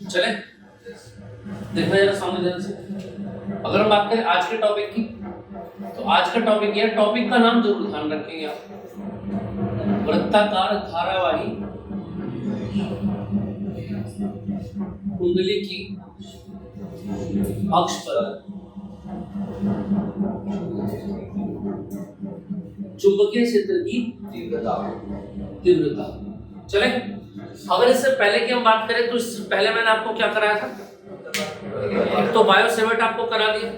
चले देखना जरा सामने ध्यान से। अगर हम बात करें आज के टॉपिक की, तो आज का टॉपिक यह, टॉपिक का नाम जरूर ध्यान रखेंगे आप, वृत्ताकार धारावाही कुंडली की अक्ष पर चुंबकीय क्षेत्र की तीव्रता। चले, अगर इससे पहले की हम बात करें तो इससे पहले मैंने आपको क्या कराया था, तो बायो सेवर्ट आपको करा दिया,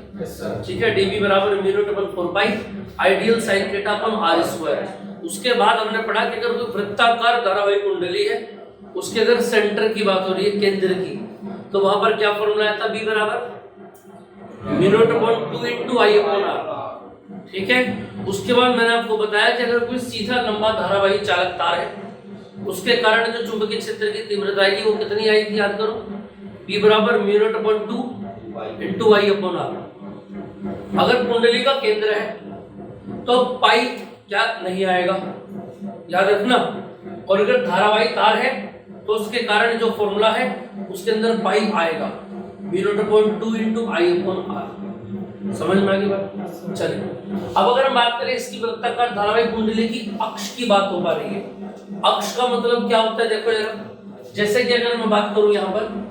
ठीक है, dV बराबर μ/4 ideal sine theta upon r square. उसके बाद हमने पढ़ा कि अगर कोई वृत्ताकार धारावाही कुंडली है, उसके अगर सेंटर की बात हो रही है, केंद्र की, तो वहां पर क्या फॉर्मूला आया था, B बराबर μ/2 I अपॉन r, ठीक है। उसके बाद मैंने आपको बताया कि अगर कोई सीधा लंबा धारावाही चालक तार है, उसके कारण जो चुंबकीय क्षेत्र की तीव्रता आएगी वो कितनी आएगी, याद करो, B बराबर μ/2 I अपॉन r। अगर कुंडली का केंद्र है तो पाई क्या नहीं आएगा, याद रखना। और अगर धारावाही तार है तो उसके कारण जो फॉर्मूला है उसके अंदर पाई आएगा, μ/2 I अपॉन r। समझ में आ गई बात? चलिए, अब अगर हम बात करें इसकी वृत्ताकार धारावाही कुंडली की अक्ष की बात हो पा रही है। अक्ष का मतलब क्या होता है, देखो जरा, जैसे कि अगर मैं बात करूं यहां पर,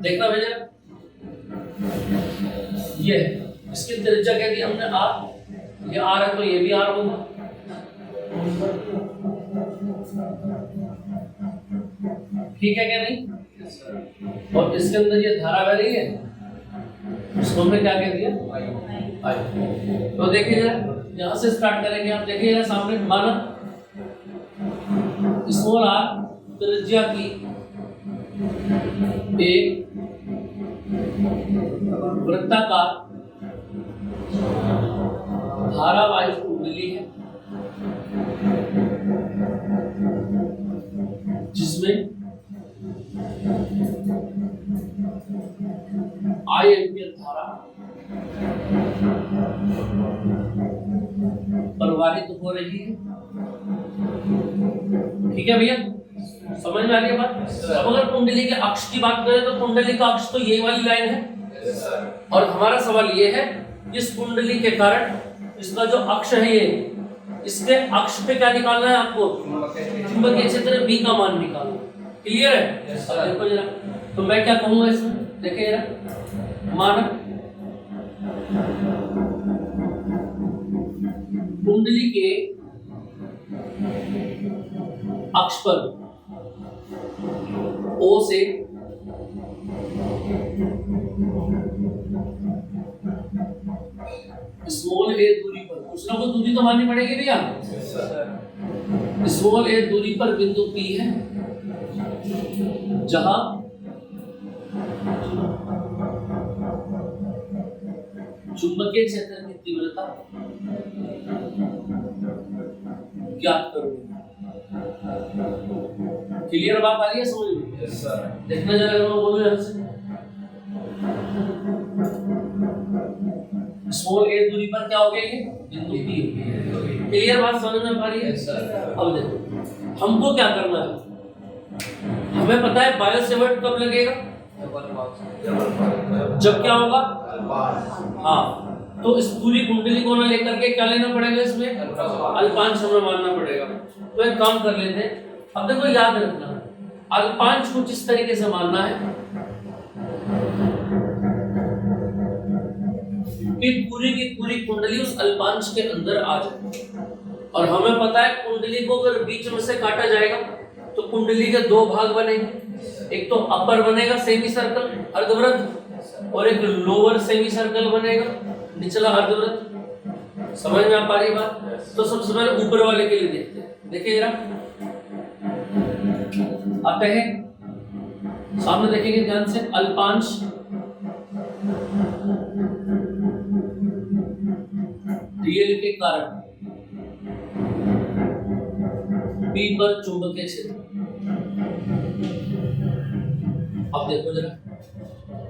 देखना भैया, ये इसकी त्रिज्या क्या दी हमने, r, ये r है तो ये भी r होगा, ठीक है क्या नहीं। और इसके अंदर ये धारा बह रही है, उसको हमने क्या कह दिया, I। तो देखिए जरा, यहां से स्टार्ट करेंगे आप, देखिए जरा सामने, माना स्मॉल r त्रिज्या की एक वृत्ताकार धारावाही कुंडली है जिसमें I एम्पियर धारा प्रवाहित हो रही है, ठीक है भैया, समझ में आ रही है बात। अब अगर कुंडली के अक्ष की बात करें तो कुंडली का अक्ष तो यही वाली लाइन है, और हमारा सवाल ये है, इस कुंडली के कारण इसका जो अक्ष है ये, इसके अक्ष पे क्या निकालना है आपको, चुंबकीय क्षेत्र B का मान निकालना। क्लियर है? देखो जरा, तो मैं क्या कहूंगा इसमें, देखिए जरा, माना कुंडली के अक्ष पर O से स्मॉल a दूरी पर, कुछ ना कुछ दूरी तो माननी पड़ेगी भैया, स्मॉल a दूरी पर बिंदु P है जहां चुंबकीय क्षेत्र की तीव्रता ज्ञात करनी। क्लियर बात आ रही है समझ में? Yes sir. देखना जरा, अगर मैं बोलूं यहां से, स्मॉल a दूरी पर क्या हो गया, ये बिंदु P। क्लियर बात समझ में आ रही है? Yes sir. अब देखो हमको क्या करना है, हमें पता है बायो सेवर्ट कब लगेगा, जब क्या होगा, हाँ, तो इस पूरी कुंडली को ना लेकर के क्या लेना पड़ेगा, इसमें अल्पांश हमें मानना पड़ेगा। तो एक काम कर लेते हैं, अब देखो याद रखना, अल्पांश कुछ इस तरीके से मानना है कि पूरी की पूरी कुंडली उस अल्पांश के अंदर आ जाए। और हमें पता है कुंडली को अगर बीच में से काटा जाएगा तो कुंडली के दो भाग बनेंगे, एक तो अपर बनेगा सेमी सर्कल अर्धवृत्त, और एक लोअर सेमी सर्कल बनेगा निचला अर्धवृत्त। समझ में आ पा रही है बात? तो सबसे पहले ऊपर वाले के लिए देखते हैं। देखिए जरा आते हैं सामने, देखेंगे ध्यान से। अल्पांश डीएल के कारण पी पर चुंबकीय क्षेत्र। अब देखो जरा,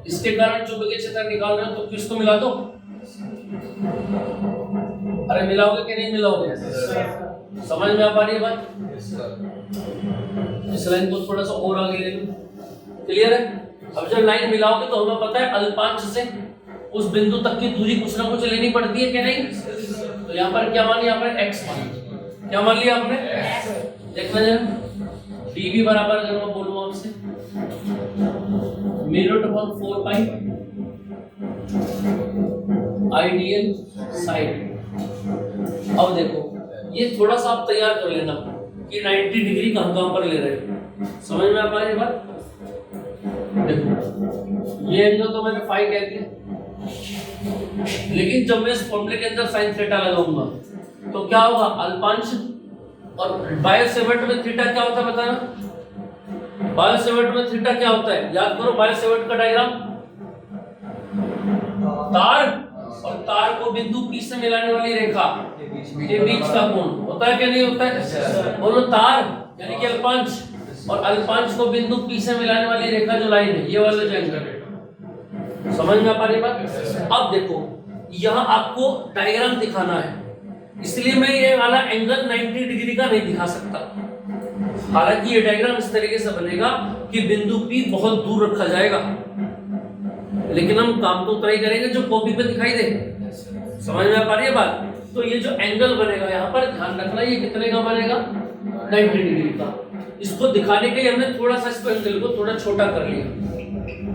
इसके कारण चुंबकीय क्षेत्र निकाल रहे हो तो किसको मिला दो? अरे मिलाओगे कि नहीं मिलाओगे? समझ में आ पा रही है बात? इस लाइन को थोड़ा सा और आगे ले लो। क्लियर है? अब जब लाइन मिलाओगे तो हमें पता है अल्पांश से उस बिंदु तक की दूरी कुछ ना कुछ लेनी पड़ती है कि नहीं? तो यहाँ पर क्या मान लिया आपने? x मान लिया। क्या मान लिया आपने? देखना जरा, dv बराबर, अगर मैं बोलूँ आपसे μ/4 पाई आइडियल साइड। अब देखो ये थोड़ा सा आप तैयार कर लेना कि 90 डिग्री कहां पर ले रहे हैं। समझ में आ पा रही है बात? देखो ये एंगल तो मैंने फाई कह दिया, लेकिन जब मैं इस फॉर्मूले के अंदर sin थीटा लगाऊंगा तो क्या होगा? अल्पांश और बायोसेवर्ट में थीटा क्या होता है बताना? बायोसेवर्ट में थीटा क्या होता है? याद करो बायोसेवर्ट का डायग्राम। तार और तार को बिंदु P से मिलाने वाली रेखा के बीच का कोण होता है क्या नहीं होता है? बोलो, तार यानी कि अल्पांश और अल्पांश को बिंदु P से मिलाने वाली रेखा जो लाइन है, ये वाला जो एंगल है। समझ में आ पा रही बात? अब देखो यहाँ आपको डायग्राम दिखाना है, इसलिए मैं ये वाला एंगल 90 डिग्री का नहीं दिखा सकता। हालांकि ये डायग्राम इस तरीके से बनेगा कि बिंदु P बहुत दूर रखा जाएगा, लेकिन हम काम तो उतना ही करेंगे जो कॉपी पे दिखाई दे। समझ में आ पा रही है बात? तो ये जो एंगल बनेगा यहाँ पर ध्यान रखना, ये कितने का बनेगा? 90 डिग्री का। इसको दिखाने के लिए हमने थोड़ा सा इस एंगल को थोड़ा छोटा कर लिया।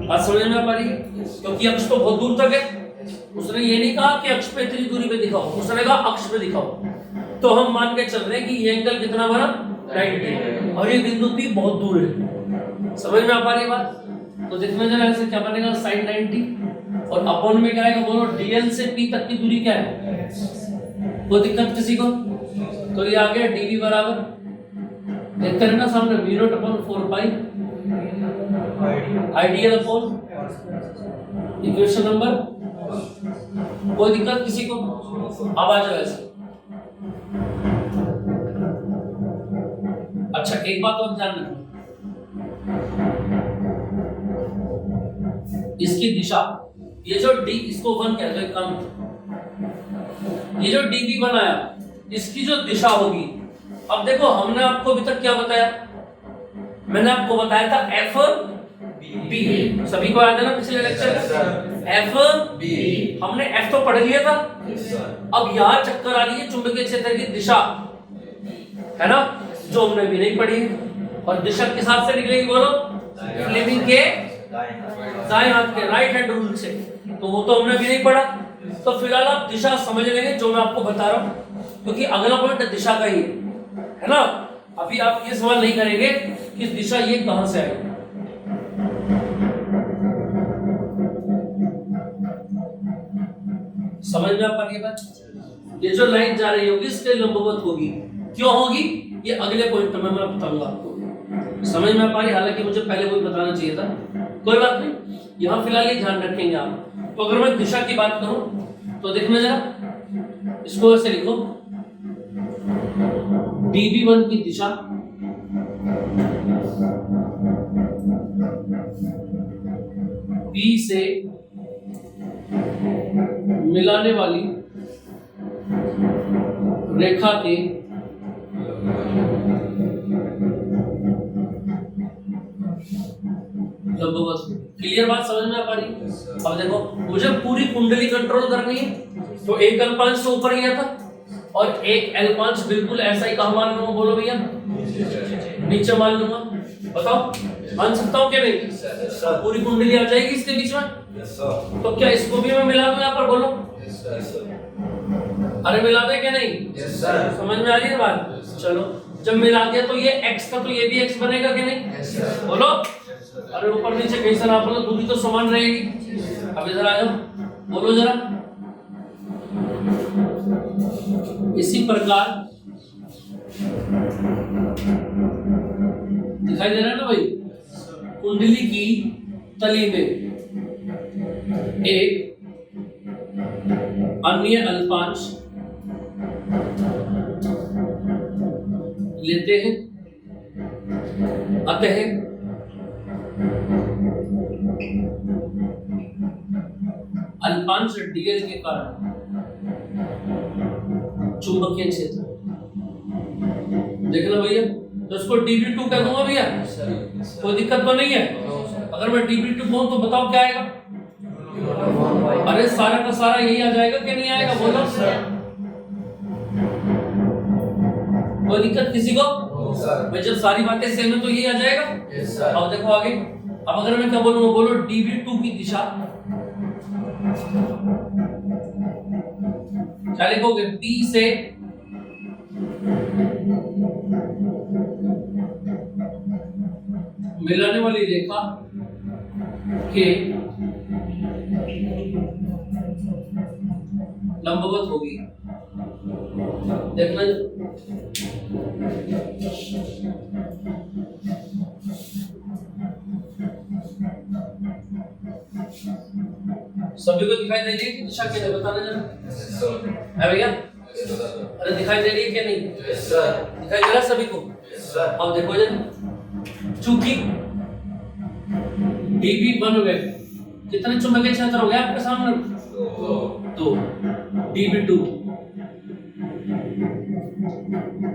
बात समझ में आ पा रही है? क्योंकि अक्ष तो बहुत दूर तक है। उसने ये नहीं कहा कि अक्ष पे इतनी दूरी पे दिखाओ, उसने कहा अक्ष पे दिखाओ। तो हम मान के चल रहे हैं कि ये एंगल कितना बना? 90, और ये बिंदु P बहुत दूर है। समझ में आ पा रही है बात? तो देखने जरा ऐसे क्या बनेगा? sin 90 और अपॉन में क्या आएगा? बोलो, dl से P तक की दूरी क्या है? कोई दिक्कत किसी को? तो ये आ गया dv बराबर, देखते हैं ना सामने, μ/4 पाई आइडियल अपॉन इक्वेशन नंबर। कोई दिक्कत किसी को? अब आ जाओ ऐसे। अच्छा एक बात और ध्यान रखना, इसकी दिशा, ये जो d, इसको 1 कहते हैं कम, ये जो dv बनाया इसकी जो दिशा होगी। अब देखो हमने आपको अभी तक क्या बताया? मैंने आपको बताया था f b। सभी को याद है ना पिछले लेक्चर में? f b हमने f तो पढ़ लिया था। अब यहाँ चक्कर आ रही है चुंबकीय क्षेत्र की दिशा, है ना, जो हमने भी नहीं पढ़ी। और दिशा किस हाथ से निकलेगी? बोलो, फ्लेमिंग के दाएं हाथ के, राइट हैंड रूल से। तो वो तो हमने भी नहीं पढ़ा। तो फिलहाल आप दिशा समझ लेंगे जो मैं आपको बता रहा हूं, क्योंकि अगला पॉइंट दिशा का ही है ना। अभी आप ये सवाल नहीं करेंगे कि दिशा ये कहां से आई। समझ में आ पा रही है बात? ये जो लाइन जा रही होगी इसके लंबवत होगी। क्यों होगी ये अगले पॉइंट में मैं बताऊंगा आपको। समझ में आ पा रही? हालांकि मुझे पहले कोई बताना चाहिए था, कोई बात नहीं। यहाँ फिलहाल ये ध्यान रखेंगे आप। तो अगर मैं दिशा की बात करूं तो देखना जरा, इसको ऐसे लिखो, dv1 की दिशा P से मिलाने वाली रेखा के लंबवत। क्लियर बात समझ में आ पा रही? अब देखो मुझे पूरी कुंडली कंट्रोल करनी है, तो एक अल्पांश तो ऊपर गया था और एक अल्पांश बिल्कुल ऐसा ही कहाँ मान लूंगा? बोलो भैया, नीचे मान लूंगा। बताओ मान सकता हूँ क्या नहीं? पूरी कुंडली आ जाएगी इसके बीच में। तो क्या इसको भी मैं मिला दूं यहाँ पर? बोलो, अरे मिला दे क्या नहीं? समझ में आ रही है बात? चलो जब मिला दिया तो ये x था तो ये भी x बनेगा क्या नहीं? बोलो, अरे ऊपर नीचे कहीं से ना बोलो, दूरी तो समान रहेगी। अब इधर आ जाओ, बोलो जरा। इसी प्रकार दिखाई दे रहा है ना भाई, कुंडली की तली में एक अन्य अल्पांश लेते हैं, अतः अल्पांश डीएल के कारण चुंबकीय क्षेत्र, देखना भैया, तो इसको dB2 कह दूंगा भैया, कोई दिक्कत तो नहीं है। अगर मैं dB2 कहूं तो बताओ क्या आएगा? अरे सारा का सारा यही आ जाएगा कि नहीं आएगा? बोलो, कोई दिक्कत किसी को? भाई जब सारी बातें सेम है तो यही आ जाएगा। अब देखो आगे, अब अगर मैं क्या बोलूंगा, बोलो dB2 की दिशा क्या लिखोगे? P से मिलाने वाली रेखा के लंबवत होगी। देखना सभी को दिखाई दे रही है कि दिशा क्या है? बताना जरा है भैया। अरे दिखाई दे रही है क्या नहीं? दिखाई दे रहा सभी को? अब देखो जरा, चूंकि dB1 में कितने चुंबकीय क्षेत्र हो गया आपके सामने? तो dB2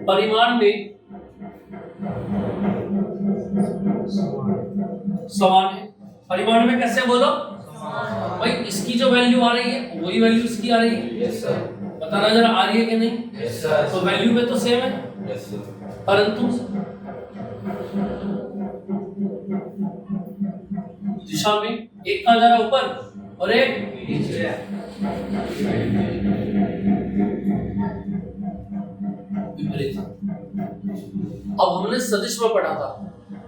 परिमाण में समान है। परिमाण में कैसे बोलो भाई? इसकी जो वैल्यू आ रही है वही वैल्यू इसकी आ रही है। बताना जरा, आ रही है कि नहीं? तो वैल्यू में तो सेम है, परंतु दिशा में एक का जरा ऊपर और एक नीचे। अब हमने सदिश में पढ़ा था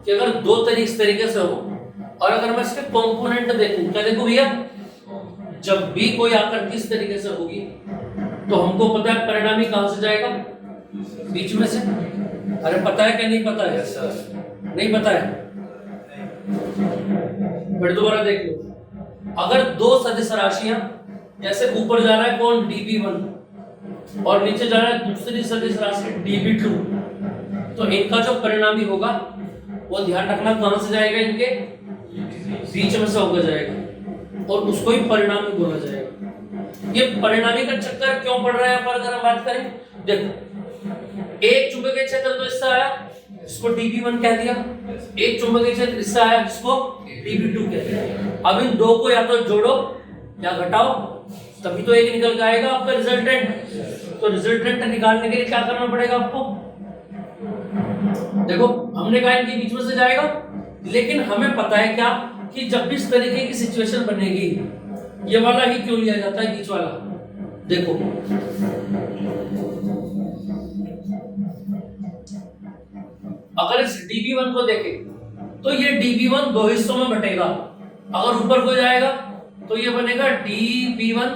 कि अगर दो तरीके इस तरीके से हो और अगर मैं इसके कंपोनेंट देखूं, क्या देखूं भैया? जब भी कोई आकृति इस तरीके से होगी तो हमको पता है परिणामी कहां से जाएगा? बीच में से। अरे पता है कि नहीं पता है? नहीं पता है? फिर दोबारा देख लो, अगर दो सदिश राशियां, जैसे ऊपर जा रहा है कौन? dB1 और नीचे जा रहा है दूसरी सदिश राशि dB2, तो इनका जो परिणामी होगा वो ध्यान रखना कहां से जाएगा? इनके बीच में से होकर जाएगा और उसको ही परिणामी बोला जाएगा। ये परिणामी का चक्कर क्यों पड़ रहा है यहाँ पर अगर हम बात करें? देखो, एक चुंबकीय क्षेत्र तो इससे आया जिसको dB1 कह दिया, एक चुंबकीय क्षेत्र इससे आया जिसको dB2 कह दिया। अब इन दो को या तो जोड़ो या घटाओ, तभी तो एक निकल के आएगा आपका रिजल्टेंट। तो रिजल्टेंट निकालने के लिए क्या करना पड़ेगा आपको? देखो, हमने कहा इनके बीच में से जाएगा, लेकिन हमें पता है क्या कि जब भी इस तरीके की सिचुएशन बनेगी, ये वाला ही क्यों लिया जाता है? बीच वाला। देखो अगर इस dB1 को देखें तो ये dB1 दो हिस्सों में बटेगा। अगर ऊपर को जाएगा तो ये बनेगा dB1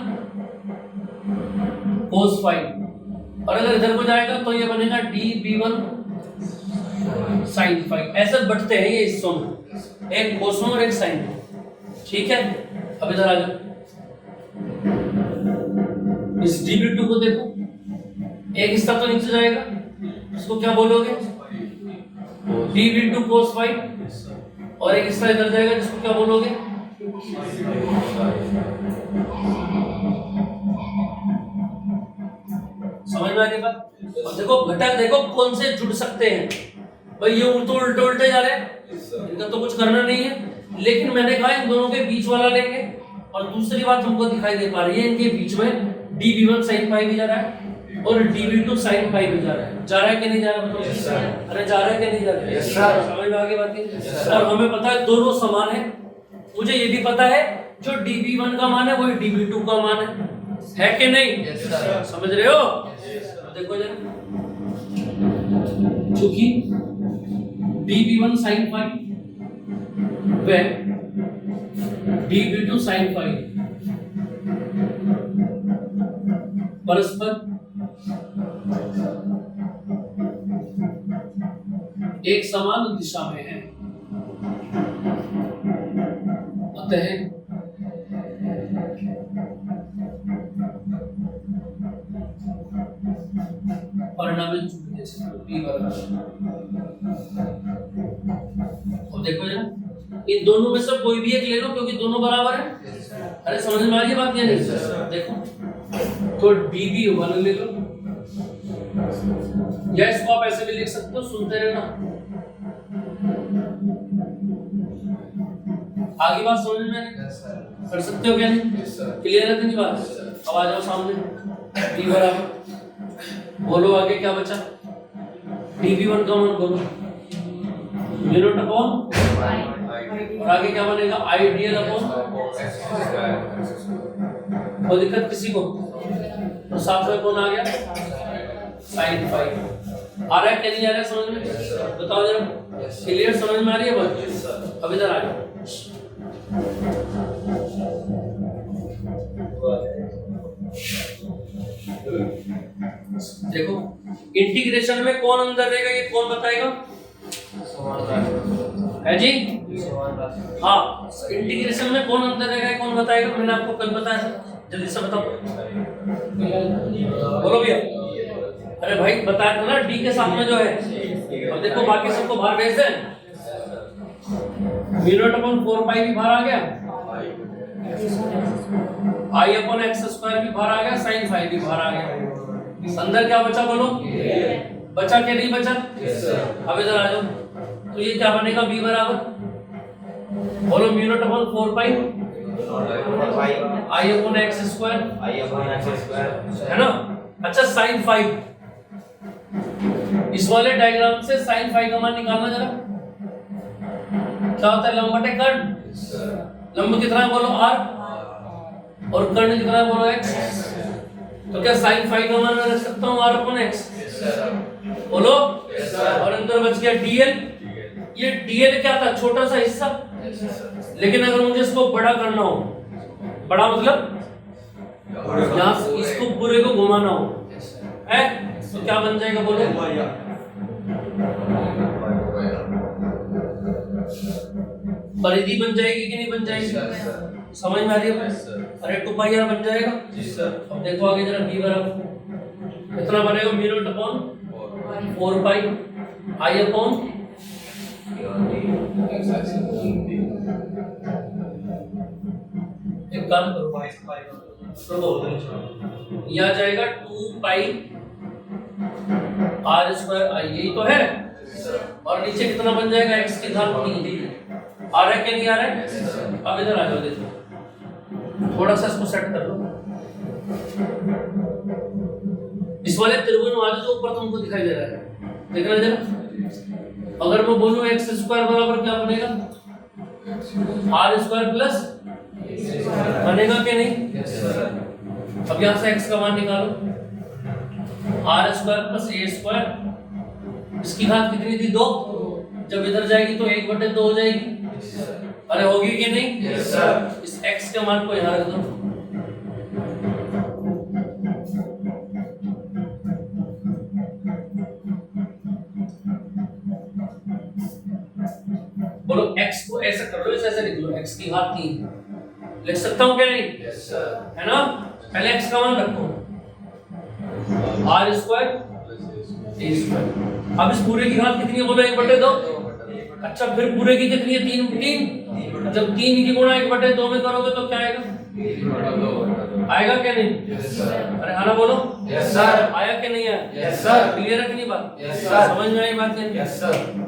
cos phi, और अगर इधर को जाएगा तो ये बनेगा dB1 sin phi। ऐसे बढ़ते हैं ये हिस्सों में, एक cos में और एक sin में। ठीक है, अब इधर आ जाओ, इस dB2 को देखो, एक हिस्सा तो नीचे जाएगा, इसको क्या बोलोगे? dB2 cos phi, और एक हिस्सा इधर जाएगा जिसको क्या बोलोगे? समझ में आ रही बात? और देखो घटक देखो कौन से जुड़ सकते हैं भाई। ये उल्टे उल्टे जा रहे हैं, इनका तो कुछ करना नहीं है, लेकिन मैंने कहा इन दोनों के बीच वाला लेंगे। और दूसरी बात हमको दिखाई दे पा रही है, इनके बीच में dB1 sin phi भी जा रहा है और dB2 sin phi भी जा रहा है। जा रहा है कि नहीं जा रहा? बताओ। अरे जा रहा है कि नहीं जा रहा है? समझ में आगे बात? और हमें पता है दोनों समान है। मुझे ये भी पता है जो dB1 का मान है वही dB2 का मान है कि नहीं? समझ रहे हो? देखो जरा, चूंकि dB1 sin phi व dB2 sin phi परस्पर एक समान दिशा में है, अतः परिणामी चुंबकीय क्षेत्र B बराबर। अब देखो जरा, इन दोनों में से कोई भी एक ले लो क्योंकि दोनों बराबर है। अरे समझ में आ रही बात या नहीं? देखो तो dB वन ले लो, या इसको आप ऐसे भी लिख सकते हो, सुनते रहना। आगे बात समझ में कर सकते हो क्या नहीं? क्लियर है नहीं बात? अब आ जाओ सामने, B बराबर, बोलो आगे क्या बचा? dB1 का मान बोलो, म्यू नॉट अपॉन, और आगे क्या बनेगा? आइडियल अपॉन, कोई दिक्कत किसी को? तो साथ में कौन आ गया? sin phi. आ रहा है क्या नहीं आ रहा है समझ में? बताओ जरा, क्लियर समझ में आ रही है बात? अब इधर आ जाओ, देखो इंटीग्रेशन में कौन अंदर रहेगा ये कौन बताएगा? है जी? हाँ, इंटीग्रेशन में कौन अंदर रहेगा ये कौन बताएगा? मैंने आपको कल बताया था, जल्दी से बताओ, बोलो भैया। अरे भाई बताया था ना, डी के साथ में जो है। अब देखो बाकी सबको बाहर भेज दें, म्यू नॉट अपॉन 4 पाई भी बाहर आ गया, आई अपॉन एक्स स्क्वायर भी बाहर आ गया, साइन फाई भी बाहर आ गया। अंदर क्या बचा बोलो? बचा क्या नहीं बचा? अब इधर आ जाओ, तो ये क्या बनेगा? बी बराबर, बोलो म्यू नॉट अपॉन 4 पाई आई अपॉन एक्स स्क्वायर, है ना? अच्छा साइन फाई, इस वाले डायग्राम से साइन फाई का मान निकालना जरा। क्या होता है? लंब बटे कर्ण। लंब कितना है बोलो? r, और कर्ण कितना है बोलो? x। तो क्या साइन फाई का मान मैं रख सकता हूँ r अपॉन x? बोलो। और अंदर बच गया dl। ये dl क्या था? छोटा सा हिस्सा। लेकिन अगर मुझे इसको बड़ा करना हो, बड़ा मतलब यहाँ इसको पूरे को घुमाना हो, है तो क्या बन जाएगा बोलो? परिधि बन जाएगी कि नहीं बन जाएगी? समझ में आ रही है? अरे 2 पाई आर बन जाएगा। अब देखो आगे जरा, b बराबर कितना बनेगा? म्यू नॉट अपॉन 4 पाई आई अपॉन, एक काम करो, ये आ जाएगा 2 पाई आर स्क्वायर आई, यही तो है। और नीचे कितना बन जाएगा? x की घात 3। आ रहा है क्या नहीं आ रहा है? अब इधर आ जाओ, देखो थोड़ा सा इसको सेट कर लो। इस वाले त्रिभुज वाले जो ऊपर तुमको दिखाई दे रहा है, देखना जरा। अगर मैं बोलूं एक्स स्क्वायर बराबर क्या बनेगा? आर स्क्वायर प्लस, बनेगा क्या नहीं? अब यहां से x का मान निकालो, r square plus a square, इसकी घात कितनी थी? 2। जब इधर जाएगी तो 1/2 हो जाएगी। अरे होगी कि नहीं? इस x के मान को यहां रख दो, बोलो x को ऐसे कर लो, ऐसे लिख लो, x की घात 3 लिख सकता हूं क्या नहीं? है ना? पहले x का मान रखो, आर स्क्वायर ए स्क्वायर। अब इस पूरे की घात कितनी है बोलो? 1/2। अच्छा फिर पूरे की कितनी है? 3। जब 3 की गुणा 1/2 में करोगे तो क्या आएगा? आएगा क्या नहीं? अरे हाँ ना बोलो। आया क्या नहीं आया? क्लियर है कि नहीं बात? समझ में आई बात नहीं?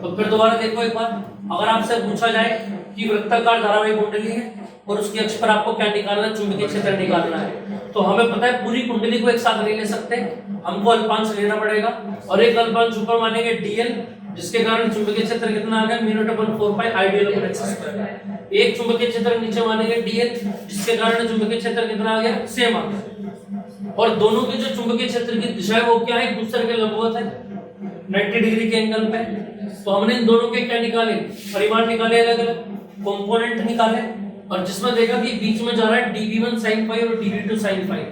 तो फिर दोबारा देखो एक बार, अगर आपसे पूछा जाए कि वृत्ताकार धारावाही कुंडली है और उसके अक्ष पर आपको क्या निकालना है? चुंबकीय क्षेत्र निकालना है। तो हमें पता है पूरी कुंडली को एक साथ नहीं ले सकते, हमको अल्पांश लेना पड़ेगा। और एक अल्पांश ऊपर मानेंगे dl, जिसके कारण चुंबकीय क्षेत्र कितना आ गया? म्यू नॉट अपॉन 4 पाई आइडियल अपॉन एक्स स्क्वायर। एक चुंबकीय क्षेत्र नीचे मानेंगे dl, जिसके कारण चुंबकीय क्षेत्र कितना आ गया? सेम आ गया। और दोनों के जो चुंबकीय क्षेत्र की दिशा है वो क्या है? एक दूसरे के लंबवत है, 90 डिग्री के एंगल पे। तो हमने इन दोनों के क्या निकाले? परिमाण निकाले, अलग अलग कंपोनेंट निकाले। और जिसमें देखा कि बीच में जा रहा है dv1 sin फाई और dv2 sin फाई,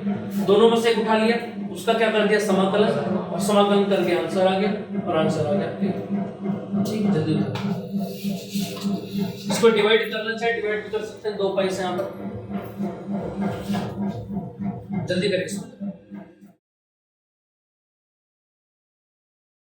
दोनों में से एक उठा लिया, उसका क्या कर दिया समाकलन, और समाकलन करके आंसर आ गया, और आंसर आ गया। ठीक, जल्दी इसको डिवाइड करना चाहे डिवाइड भी कर सकते हैं, 2 पाई से यहाँ पर, जल्दी करें इसको।